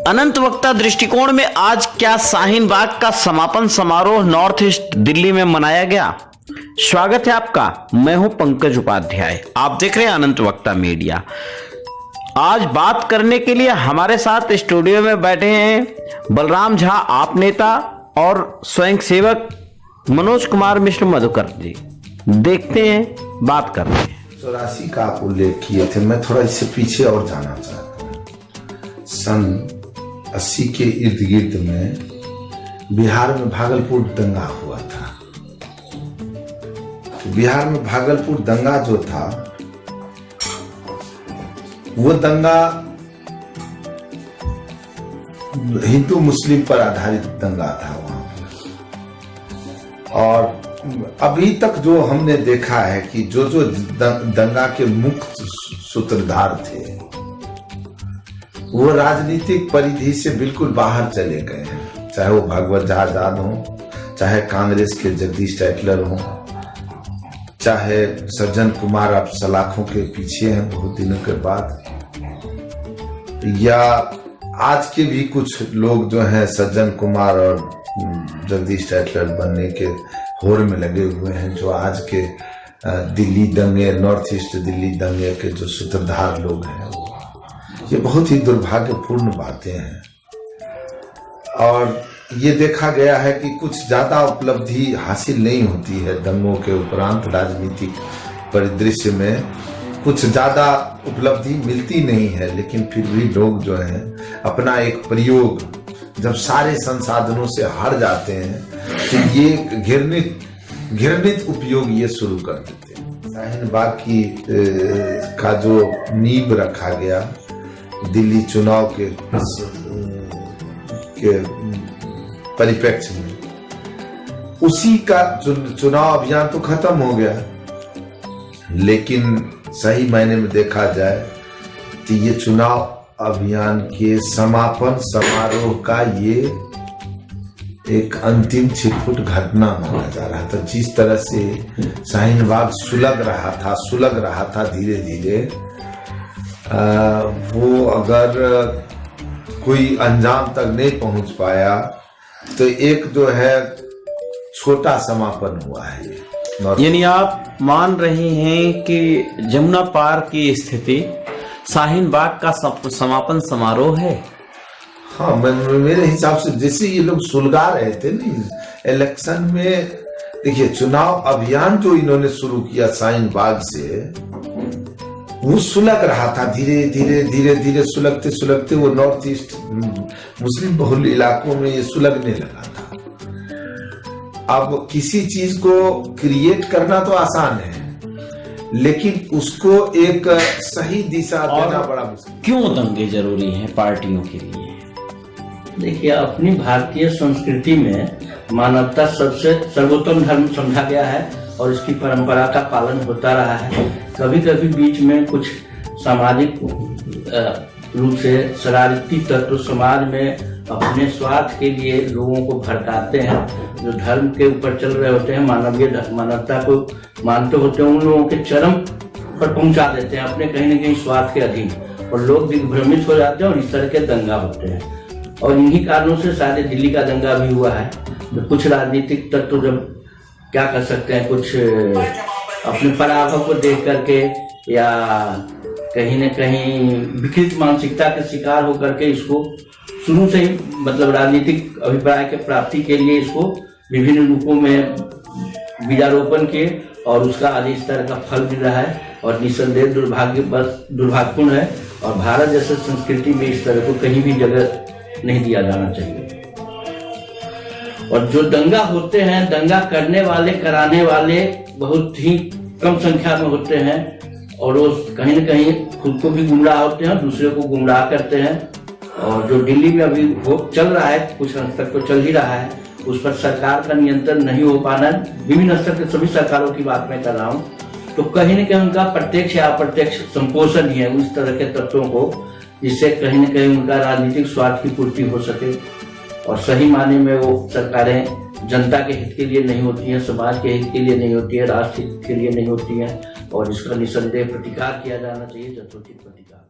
अनंत वक्ता दृष्टिकोण में आज क्या शाहीन बाग का समापन समारोह नॉर्थ ईस्ट दिल्ली में मनाया गया। स्वागत है आपका, मैं हूं पंकज उपाध्याय, आप देख रहे हैं अनंत वक्ता मीडिया। आज बात करने के लिए हमारे साथ स्टूडियो में बैठे हैं बलराम झा, आप नेता, और स्वयंसेवक मनोज कुमार मिश्र मधुकर जी। देखते हैं, बात करते हैं। 84 का आप उल्लेख किए थे, मैं थोड़ा इससे पीछे और जाना चाहता हूँ। सन 80 के इर्द गिर्द में बिहार में भागलपुर दंगा हुआ था। तो बिहार में भागलपुर दंगा जो था, वो दंगा हिंदू मुस्लिम पर आधारित दंगा था वहां पर। और अभी तक जो हमने देखा है कि जो दंगा के मुख्य सूत्रधार थे वो राजनीतिक परिधि से बिल्कुल बाहर चले गए हैं। चाहे वो भागवत झा आजाद हो, चाहे कांग्रेस के जगदीश टाइटलर हो, चाहे सज्जन कुमार अब सलाखों के पीछे हैं बहुत दिनों के बाद, या आज के भी कुछ लोग जो हैं सज्जन कुमार और जगदीश टाइटलर बनने के होड़ में लगे हुए हैं, जो आज के दिल्ली दंगे, नॉर्थ ईस्ट दिल्ली दंगे के जो सूत्रधार लोग हैं। ये बहुत ही दुर्भाग्यपूर्ण बातें हैं। और ये देखा गया है कि कुछ ज्यादा उपलब्धि हासिल नहीं होती है दंगों के उपरांत। राजनीतिक परिदृश्य में कुछ ज्यादा उपलब्धि मिलती नहीं है, लेकिन फिर भी लोग जो हैं अपना एक प्रयोग जब सारे संसाधनों से हार जाते हैं तो ये घृणित उपयोग ये शुरू कर देते हैं। शाहीन बाग की का जो नींव रखा गया दिल्ली चुनाव के परिप्रेक्ष्य में, उसी का चुनाव अभियान तो खत्म हो गया, लेकिन सही मायने में देखा जाए तो ये चुनाव अभियान के समापन समारोह का ये एक अंतिम छिटपुट घटना माना जा रहा था। जिस तरह से शाहीन बाग सुलग रहा था धीरे धीरे, वो अगर कोई अंजाम तक नहीं पहुंच पाया तो एक जो है छोटा समापन हुआ है। यानी आप मान रहे हैं कि जमुना पार की स्थिति शाहीन बाग का समापन समारोह है। हाँ, मेरे हिसाब से जैसे ये लोग सुलगा रहे थे ना इलेक्शन में, देखिए चुनाव अभियान जो इन्होंने शुरू किया शाहीन बाग से, वो सुलग रहा था धीरे धीरे सुलगते वो नॉर्थ ईस्ट मुस्लिम बहुल इलाकों में ये सुलगने लगा था। अब किसी चीज को क्रिएट करना तो आसान है, लेकिन उसको एक सही दिशा देना बड़ा मुश्किल। क्यों दंगे जरूरी हैं पार्टियों के लिए? देखिए, अपनी भारतीय संस्कृति में मानवता सबसे सर्वोत्तम धर्म समझा गया है और इसकी परंपरा का पालन होता रहा है। कभी कभी बीच में कुछ सामाजिक रूप से शरारती तत्व समाज में अपने स्वार्थ के लिए लोगों को भड़काते हैं, जो धर्म के ऊपर चल रहे होते हैं, मानवता को मानते होते हैं, उन लोगों के चरम पर पहुंचा देते हैं अपने कहीं न कहीं स्वार्थ के अधीन, और लोग दिग्भ्रमित हो जाते हैं और इस तरह के दंगा होते हैं। और इन्हीं कारणों से शायद दिल्ली का दंगा भी हुआ है। तो कुछ राजनीतिक तत्व जब क्या कर सकते हैं, कुछ अपने पराभव को देख करके या कहीं न कहीं विकृत मानसिकता के शिकार होकर के इसको शुरू से ही मतलब राजनीतिक अभिप्राय के प्राप्ति के लिए इसको विभिन्न रूपों में बीजारोपण किए, और उसका आज इस तरह का फल मिल रहा है। और निसंदेह दुर्भाग्यपूर्ण है, और भारत जैसे संस्कृति में इस तरह को कहीं भी जगह नहीं दिया जाना चाहिए। और जो दंगा होते हैं, दंगा करने वाले, कराने वाले बहुत ही कम संख्या में होते हैं, और वो कहीं न कहीं खुद को भी गुमराह होते हैं, दूसरे को गुमराह करते हैं। और जो दिल्ली में अभी वो चल रहा है, कुछ हद तक तो चल ही रहा है, उस पर सरकार का नियंत्रण नहीं हो पाना, विभिन्न स्तर के सभी सरकारों की बात मैं कर रहा हूँ, तो कहीं न कहीं उनका प्रत्यक्ष या अप्रत्यक्ष संपोषण ही है उस तरह के तत्वों को, जिससे कहीं न कहीं उनका राजनीतिक स्वार्थ की पूर्ति हो सके। और सही माने में वो सरकारें जनता के हित के लिए नहीं होती है, समाज के हित के लिए नहीं होती है, राष्ट्र हित के लिए नहीं होती है, और इसका निसंदेह प्रतिकार किया जाना चाहिए, यथोचित प्रतिकार।